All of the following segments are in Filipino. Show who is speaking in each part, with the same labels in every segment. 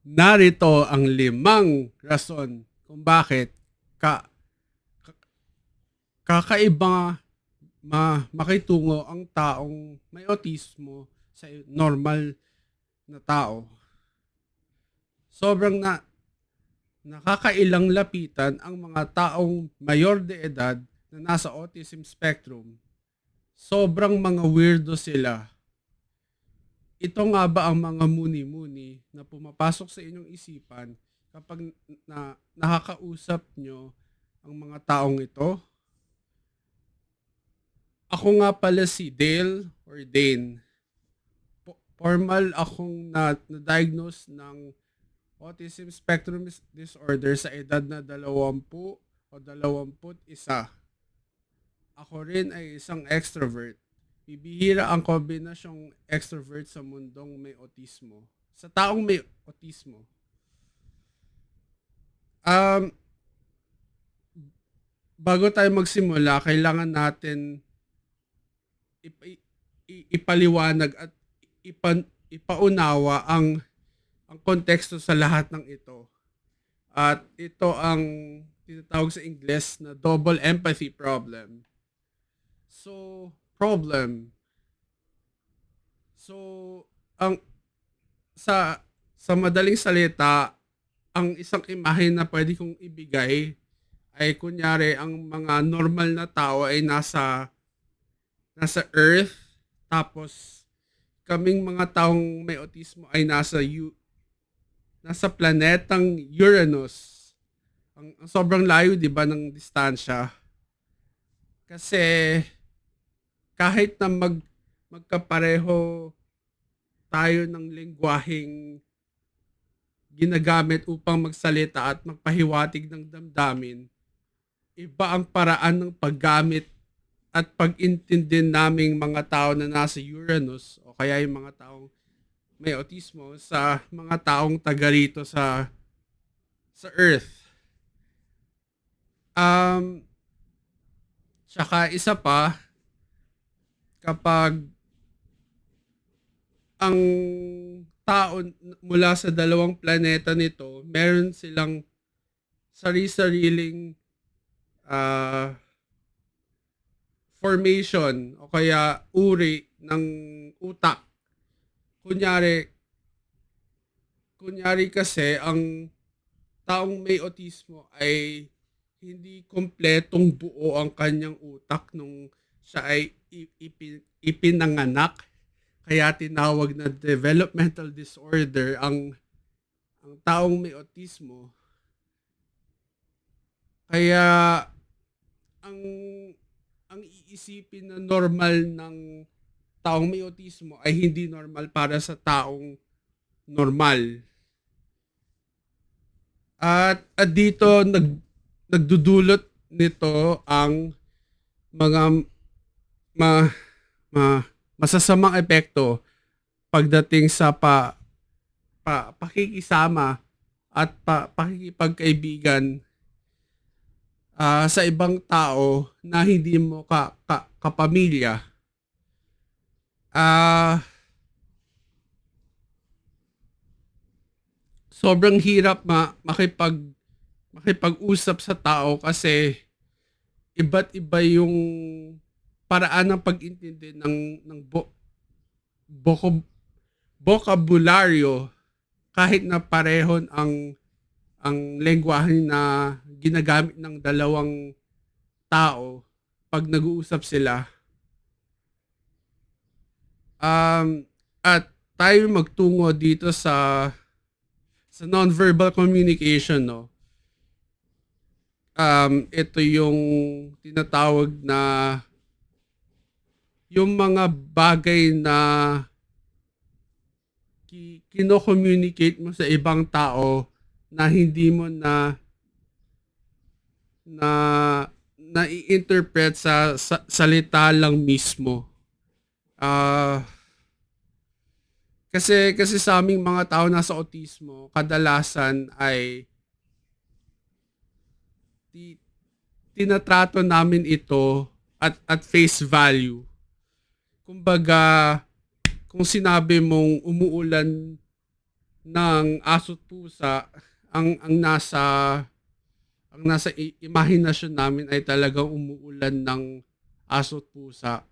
Speaker 1: Narito ang 5 rason kung bakit ka kakaiba makitungo ang taong may autismo sa normal na tao. Sobrang nakakailang lapitan ang mga taong mayor de edad na nasa autism spectrum. Sobrang mga weirdo sila. Ito nga ba ang mga muni-muni na pumapasok sa inyong isipan kapag nakakausap nyo ang mga taong ito? Ako nga pala si Dale or Dane. Formal akong na-diagnose ng autism spectrum disorder sa edad na 20 o 21. Ako rin ay isang extrovert. Bibihira ang kombinasyong extrovert sa mundong may autismo. Sa taong may autismo. Bago tayo magsimula, kailangan natin ipaliwanag at ipaunawa ang konteksto sa lahat ng ito. At ito ang tinatawag sa Ingles na double empathy problem. So, ang sa madaling salita, ang isang imahe na pwede kong ibigay ay kunyari ang mga normal na tao ay nasa Earth, tapos kaming mga taong may autismo ay nasa planetang Uranus. Ang sobrang layo, 'di ba, ng distansya. Kasi kahit na magkapareho tayo ng lengguwaheng ginagamit upang magsalita at magpahiwatig ng damdamin, iba ang paraan ng paggamit at pag-intindi naming mga tao na nasa Uranus o kaya yung mga taong may autismo sa mga taong taga rito sa Earth. Tsaka isa pa, kapag ang tao mula sa dalawang planeta nito, meron silang sari-sariling formation o kaya uri ng utak. Kunyari kasi ang taong may autismo ay hindi kompletong buo ang kanyang utak nung siya ay ipinanganak. Kaya tinawag na developmental disorder ang taong may autismo. Kaya ang iisipin na normal ng taong may autismo ay hindi normal para sa taong normal. At dito nagdudulot nito ang mga masasamang epekto pagdating sa pakikisama at pakikipagkaibigan sa ibang tao na hindi mo kapamilya. Sobrang hirap makipag-usap sa tao kasi iba't iba yung paraan ng pag-intindi ng bokabularyo kahit na parehon ang lengguwahe na ginagamit ng dalawang tao pag nag-uusap sila. At tayo magtungo dito sa non-verbal communication, no? Ito yung tinatawag na yung mga bagay na kino-communicate mo sa ibang tao na hindi mo na i-interpret sa salita lang mismo. Kasi sa aming mga tao nasa autismo, kadalasan ay tinatrato namin ito at face value. Kumbaga kung sinabi mong umuulan ng aso't pusa, ang nasa imahinasyon namin ay talagang umuulan ng aso't pusa.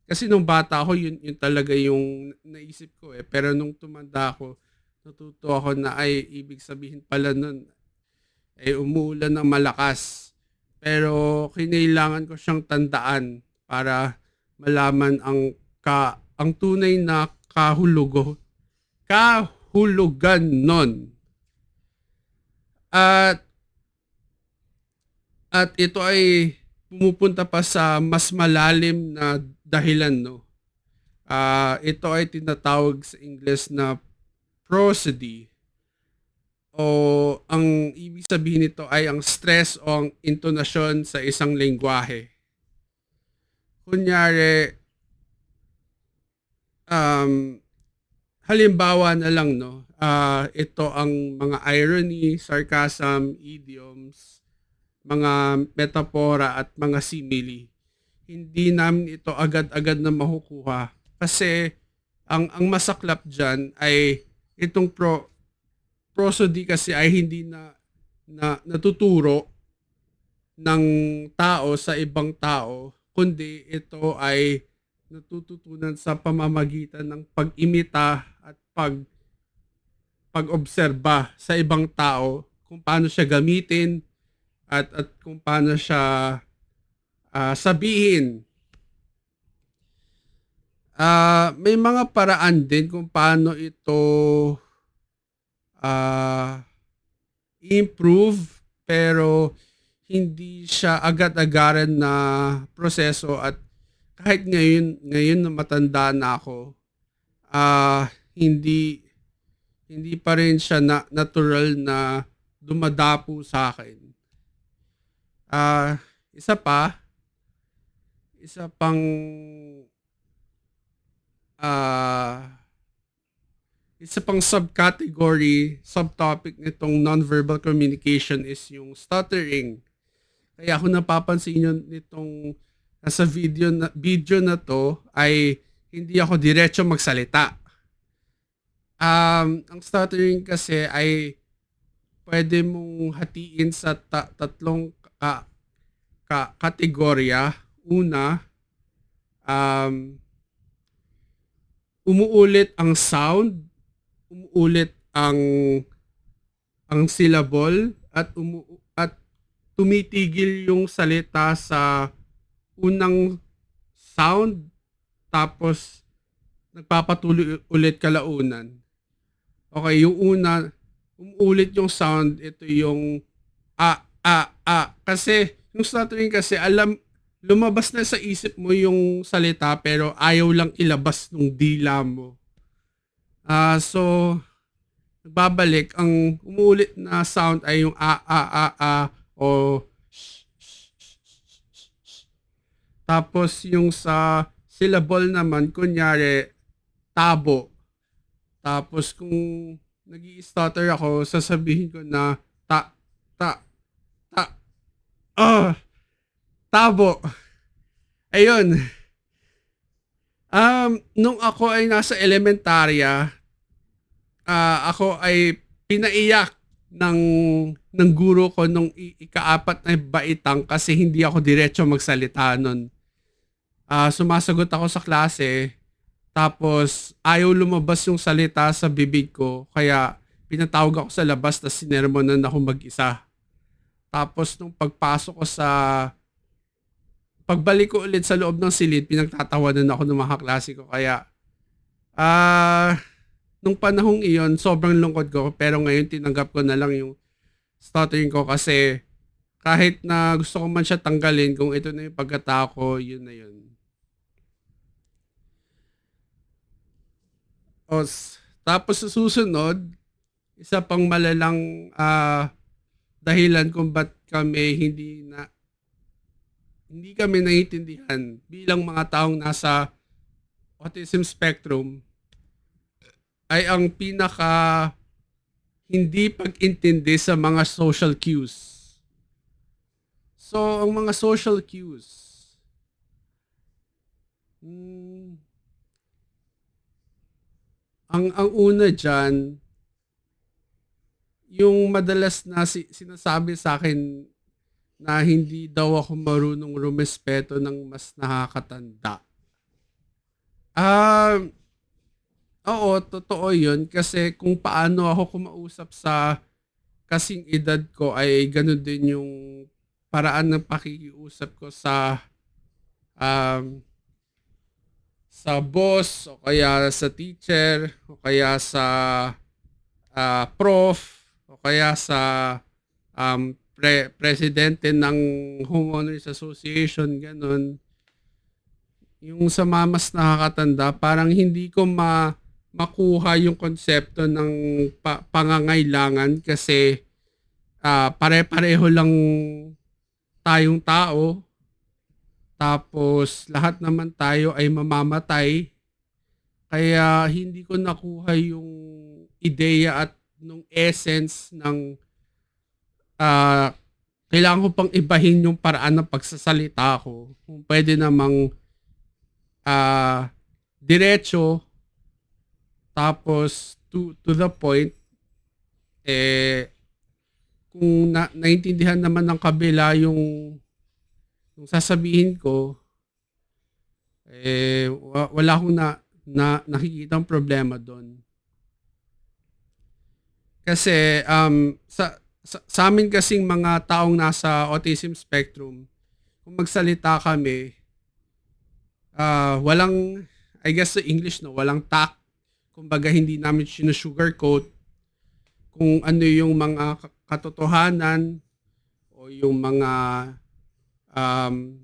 Speaker 1: Kasi nung bata ako, yun talaga yung naisip ko eh. Pero nung tumanda ako, natuto ako na ay ibig sabihin pala nun ay umuulan ng malakas. Pero kinailangan ko siyang tandaan para malaman ang tunay na kahulugan nun. At at ito ay pumupunta pa sa mas malalim na dahilan, no. Ito ay tinatawag sa Ingles na prosody, o ang ibig sabihin nito ay ang stress o ang intonasyon sa isang lengguwahe. Kunyari, um, halimbawa na lang, no, ito ang mga irony, sarcasm, idioms, mga metapora at mga simile. Hindi namin ito agad-agad na makukuha kasi ang masaklap diyan ay itong prosody kasi ay hindi na natuturo ng tao sa ibang tao, kundi ito ay natututunan sa pamamagitan ng pag-imita at pag-obserba sa ibang tao kung paano siya gamitin at kung paano siya sabihin. May mga paraan din kung paano ito improve, pero hindi siya agad-agaran na proseso. At kahit ngayon na matanda na ako, hindi hindi pa rin siya natural na dumadapo sa akin. Isa pang isa pang subtopic nitong nonverbal communication is yung stuttering. Kaya kung napapansin nyo nitong nasa video na to ay hindi ako diretso magsalita. Ang stuttering kasi ay pwede mong hatiin sa tatlong kategorya. Una, umuulit ang sound, umuulit ang syllable, at tumitigil yung salita sa unang sound, tapos nagpapatuloy ulit kalaunan. Okay, yung una, umuulit yung sound, ito yung kasi yung stuttering kasi lumabas na sa isip mo yung salita pero ayaw lang ilabas ng dila mo. So nagbabalik, ang umuulit na sound ay yung o tapos yung sa syllable naman, kunyari tabo. Tapos kung nag-i-stutter ako, sasabihin ko na tabo. Ayun. Nung ako ay nasa elementarya, ako ay pinaiyak ng guro ko nung ika-4 na baitang kasi hindi ako diretso magsalita nun. Sumasagot ako sa klase, tapos ayaw lumabas yung salita sa bibig ko, kaya pinatawag ako sa labas na sinermonan ako mag-isa. Tapos nung pagbalik ko ulit sa loob ng silid, pinagtatawanan ako ng mga klase ko. Kaya nung panahong iyon, sobrang lungkot ko, pero ngayon tinanggap ko na lang yung stuttering ko kasi kahit na gusto ko man siya tanggalin, kung ito na yung pagkatao ko, yun na yun. Tapos sa susunod, isa pang malalang dahilan kung ba't hindi kami naiintindihan bilang mga taong nasa autism spectrum ay ang pinaka hindi pag-intindi sa mga social cues. So, ang mga social cues, ang una diyan, yung madalas na sinasabi sa akin na hindi daw ako marunong rumespeto ng mas nakakatanda. Ah, oo, totoo 'yun kasi kung paano ako kumausap sa kasing edad ko ay gano'n din yung paraan ng pakikiusap ko um, sa boss o kaya sa teacher o kaya sa prof o kaya sa presidente ng homeowners association, gano'n. Yung sa mamas nakakatanda, parang hindi ko makuha yung konsepto ng pangangailangan kasi pare-pareho lang tayong tao. Tapos lahat naman tayo ay mamamatay. Kaya hindi ko nakuha yung ideya at nung essence ng ah, kailangan ko pang ibahin yung paraan ng pagsasalita ko. Kung pwede namang diretso tapos to the point, eh kung naintindihan naman ng kabila yung sasabihin ko, eh wala akong nakikitang problema doon. Kasi sa amin kasing mga taong nasa autism spectrum, kung magsalita kami, walang, I guess sa English, no, walang tact. Kumbaga hindi namin sinusugarcoat kung ano yung mga katotohanan o yung mga um,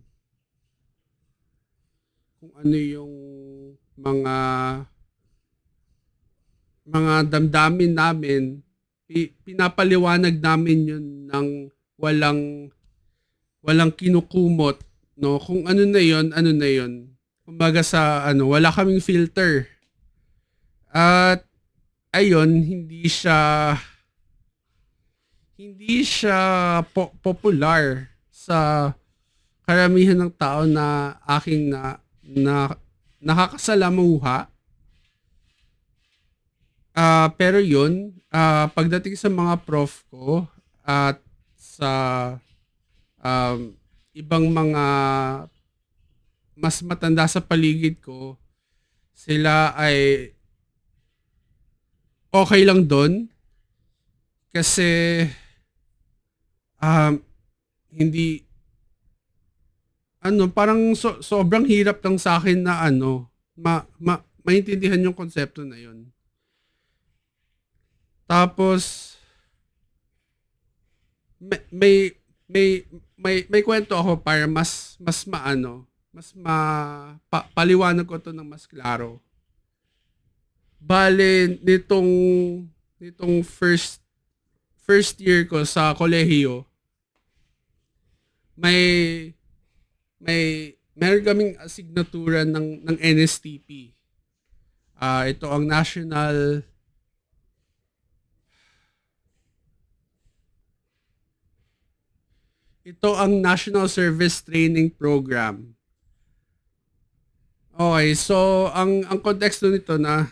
Speaker 1: kung ano yung mga damdamin namin, pinapaliwanag namin yun ng walang kinukumot, no? Kung ano na yun, ano na yun. Kumbaga sa wala kaming filter. At ayun, hindi siya popular sa karamihan ng tao na aking na nakakasalamuha. Pero yun, pagdating sa mga prof ko at sa ibang mga mas matanda sa paligid ko, sila ay okay lang doon kasi hindi parang sobrang hirap lang sa akin na maintindihan yung konsepto na yun. Tapos may may kwento ako para mas paliwanag ko to ng mas klaro. Bale nitong first year ko sa kolehiyo, meron kaming asignatura ng NSTP. Ito ang National Service Training Program. Okay, so ang konteksto nito na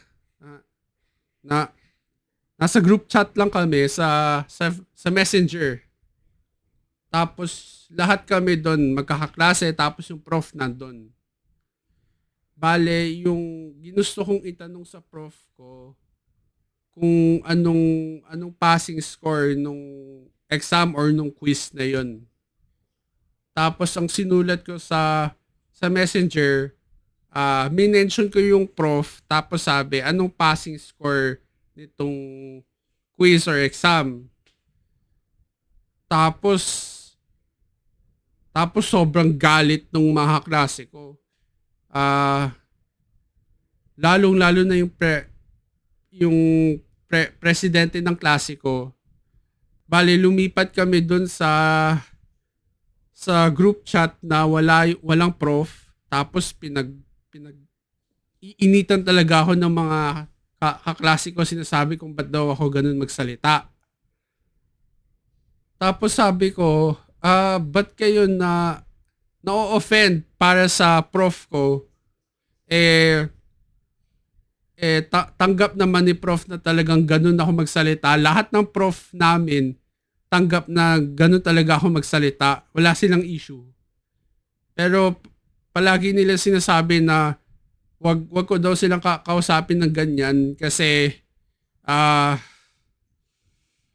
Speaker 1: nasa group chat lang kami sa Messenger. Tapos lahat kami doon magkakaklase tapos yung prof nandoon. Bale, yung ginusto kong itanong sa prof ko kung anong passing score nung exam or nung quiz na yon. Tapos ang sinulat ko sa Messenger, minention ko yung prof tapos sabi anong passing score nitong quiz or exam. Tapos sobrang galit nung mga klase ko. Lalong-lalo na yung presidente ng klase ko. Bale, lumipat kami doon sa group chat na walang prof. Tapos iinitan talaga ako ng mga kaklase ko, sinasabi kung ba't daw ako ganun magsalita. Tapos sabi ko, ba't kayo na-offend para sa prof ko? tanggap naman ni prof na talagang gano'n ako magsalita. Lahat ng prof namin tanggap na gano'n talaga ako magsalita. Wala silang issue. Pero palagi nila sinasabi na wag ko daw silang kausapin ng ganyan ah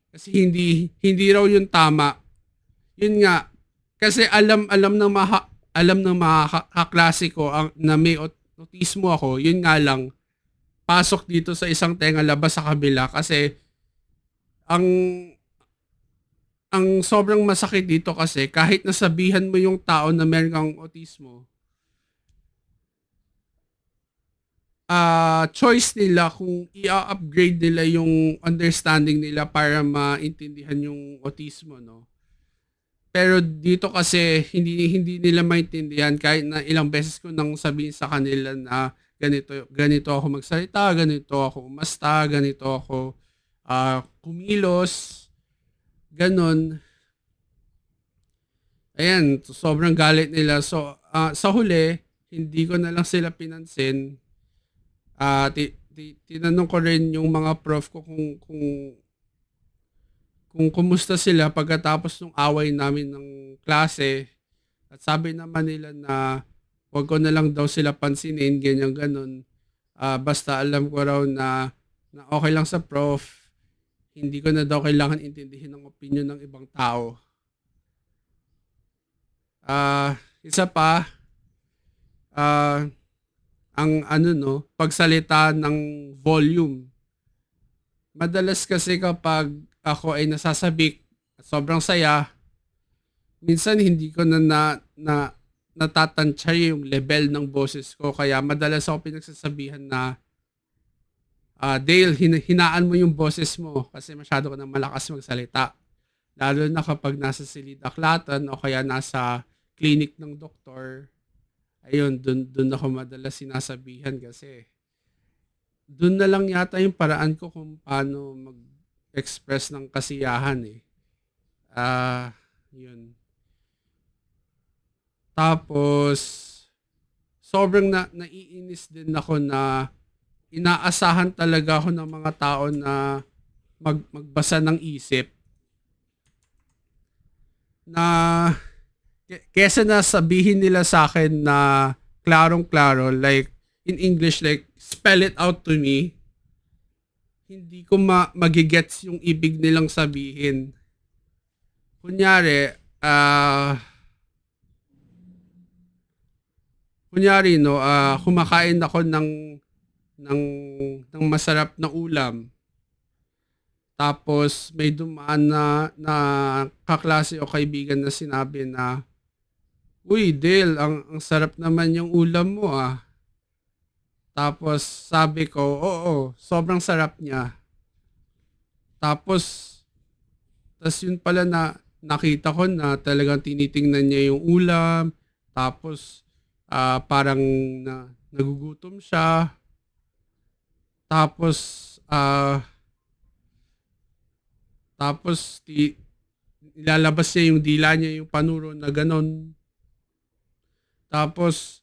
Speaker 1: kasi hindi raw 'yun tama. 'Yun nga, kasi alam ng mga kaklase ko na may autismo ako. 'Yun nga lang, pasok dito sa isang tenga, labas sa kabila, kasi ang sobrang masakit dito kasi kahit nasabihan mo yung tao na meron kang autismo, choice nila kung i-upgrade nila yung understanding nila para maintindihan yung autismo, no? Pero dito kasi hindi nila maintindihan kahit na ilang beses ko nang sabihin sa kanila na ganito ako magsalita, ganito ako umasta, ganito ako kumilos, ganon. Ayan, sobrang galit nila. So, sa huli, hindi ko na lang sila pinansin. Tinanong ko rin yung mga prof ko kung kumusta sila pagkatapos ng away namin ng klase. At sabi naman nila na wag ko na lang daw sila pansinin, ganyan ganon. Basta alam ko raw na okay lang sa prof. Hindi ko na daw kailangan intindihin ang opinion ng ibang tao. Isa pa, ah, ang pagsalita ng volume. Madalas kasi kapag ako ay nasasabik at sobrang saya, minsan hindi ko na natatantya yung level ng boses ko, kaya madalas ako pinagsasabihan na Dale, hinaan mo yung boses mo kasi masyado ka nang malakas magsalita. Lalo na kapag nasa silid-aklatan o kaya nasa clinic ng doktor. Ayun, dun ako madalas sinasabihan kasi dun na lang yata yung paraan ko kung paano mag-express ng kasiyahan eh. Yun. Tapos, sobrang naiinis din ako na inaasahan talaga ako ng mga tao na magbasa ng isip. Na kesa na sabihin nila sa akin na klarong-klaro, like in English, like spell it out to me, hindi ko magigets yung ibig nilang sabihin. Kunyari, kumakain ako ng masarap na ulam. Tapos may dumaan na kaklase o kaibigan na sinabi na, "Uy, Dale, ang sarap naman yung ulam mo ah." Tapos sabi ko, "Oo, sobrang sarap niya." Tapos yun pala na nakita ko na talagang tinitingnan niya yung ulam. Tapos parang nagugutom siya. Tapos ilalabas niya yung dila niya, yung panuro na ganon. Tapos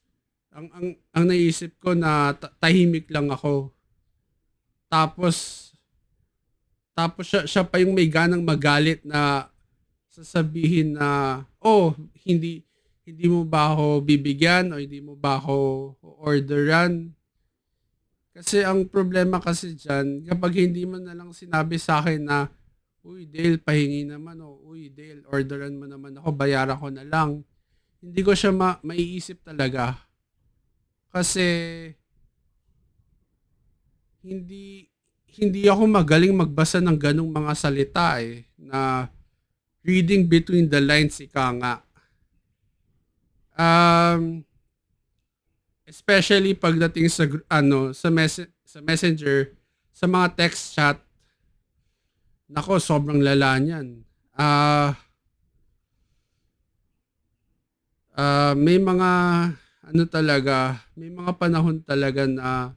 Speaker 1: ang naisip ko na tahimik lang ako. Tapos siya pa yung may ganang magalit na sasabihin na, "Oh, hindi mo ba ako bibigyan o hindi mo ba ako orderan?" Kasi ang problema kasi diyan, kapag hindi mo na lang sinabi sa akin na, "Uy, Dale, pahingi naman, o uy, Dale, orderan mo naman ako, bayaran ko na lang." Hindi ko siya maiisip talaga. Kasi hindi ako magaling magbasa ng ganong mga salita eh, na reading between the lines, ika nga. Especially pagdating sa sa Messenger, sa mga text chat, nako, sobrang lala niyan. May mga may mga panahon talaga na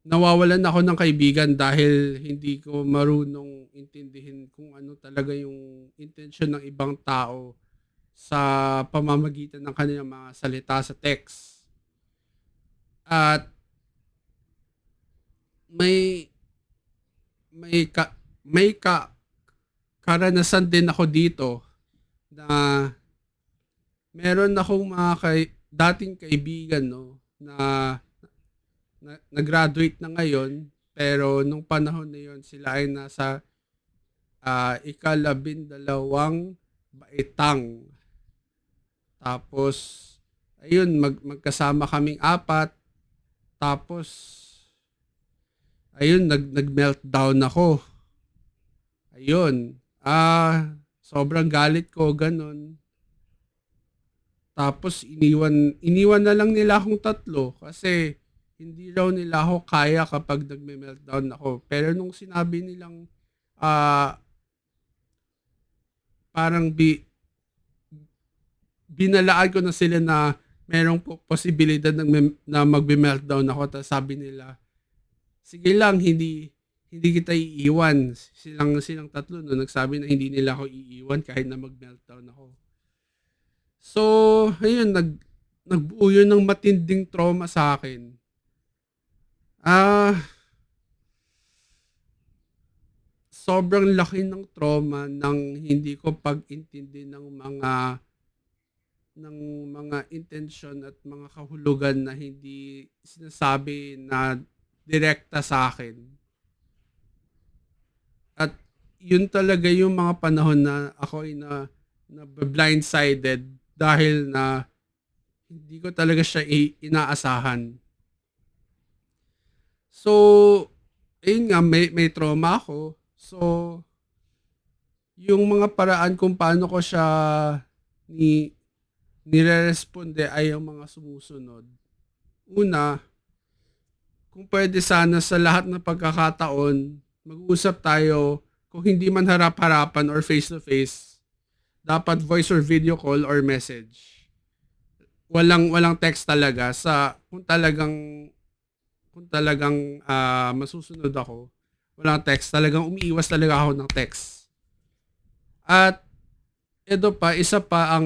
Speaker 1: nawawalan ako ng kaibigan dahil hindi ko marunong intindihin kung ano talaga yung intensyon ng ibang tao sa pamamagitan ng kanilang mga salita sa text. At may may ka, may karanasan din ako dito na meron akong mga dating kaibigan, no, na nag-graduate na ngayon, pero nung panahon na yon sila ay nasa ika-12 baitang. Tapos ayun, magkasama kaming apat. Tapos ayun, nag-meltdown ako. Ayun. Sobrang galit ko, ganun. Tapos iniwan na lang nila akong tatlo kasi hindi raw nila ako kaya kapag nagme-meltdown ako. Pero nung sinabi nilang ah parang binalaan ko na sila na merong posibilidad na magbe-meltdown ako, tapos sabi nila, sige lang, hindi kita iiwan. Silang tatlo no nagsabi na hindi nila ako iiwan kahit na mag-meltdown ako. So, ayun, nagbuo yun ng matinding trauma sa akin. Sobrang laki ng trauma ng hindi ko pag-intindi ng mga intensyon at mga kahulugan na hindi sinasabi na direkta sa akin. At yun talaga yung mga panahon na ako ay na blindsided dahil na hindi ko talaga siya inaasahan. So, ayun nga, may trauma ako. So, yung mga paraan kung paano ko siya nire-responde ay yung mga sumusunod. Una, kung pwede sana sa lahat ng pagkakataon, mag-uusap tayo, kung hindi man harap-harapan or face-to-face, dapat voice or video call or message. Walang text talaga kung talagang masusunod ako. Walang text, talagang umiiwas talaga ako ng text. At ito pa, isa pa ang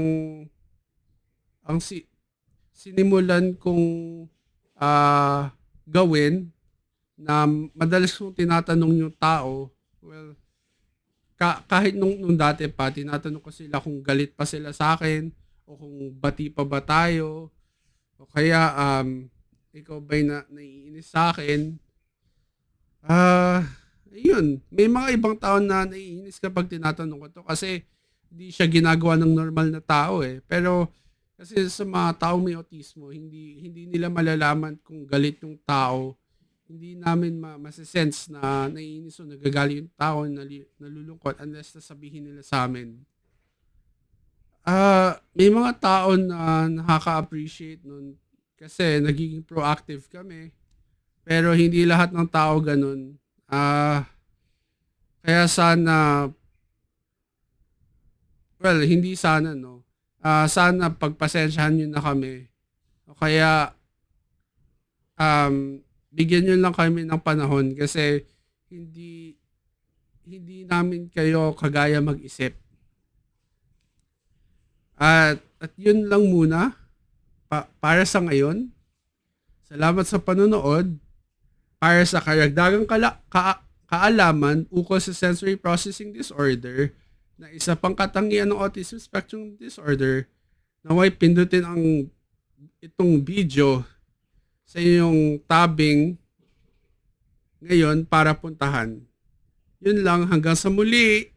Speaker 1: sinimulan kong gawin na madalas kong tinatanong yung tao, well, kahit nung dati pa, tinatanong ko sila kung galit pa sila sa akin o kung bati pa ba tayo o kaya ikaw ba'y naiinis sa akin. Ayun, may mga ibang tao na naiinis kapag tinatanong ko to kasi hindi siya ginagawa ng normal na tao eh. Pero kasi sa mga taong may autismo, hindi nila malalaman kung galit yung tao. Hindi namin masisense na naiinis o nagagalit yung tao, nalulungkot unless sabihin nila sa amin. May mga tao na nakaka-appreciate nun kasi nagiging proactive kami. Pero hindi lahat ng tao ganun. Kaya sana, well, hindi sana, no. Sana pagpasensyahan nyo na kami. O kaya, bigyan nyo lang kami ng panahon kasi hindi namin kayo kagaya mag-isip. At yun lang muna para sa ngayon. Salamat sa panonood. Para sa karagdagang kaalaman ukol sa sensory processing disorder na isa pang katangian ng autism spectrum disorder, naway pindutin itong video sa iyong tabing ngayon para puntahan. Yun lang, hanggang sa muli.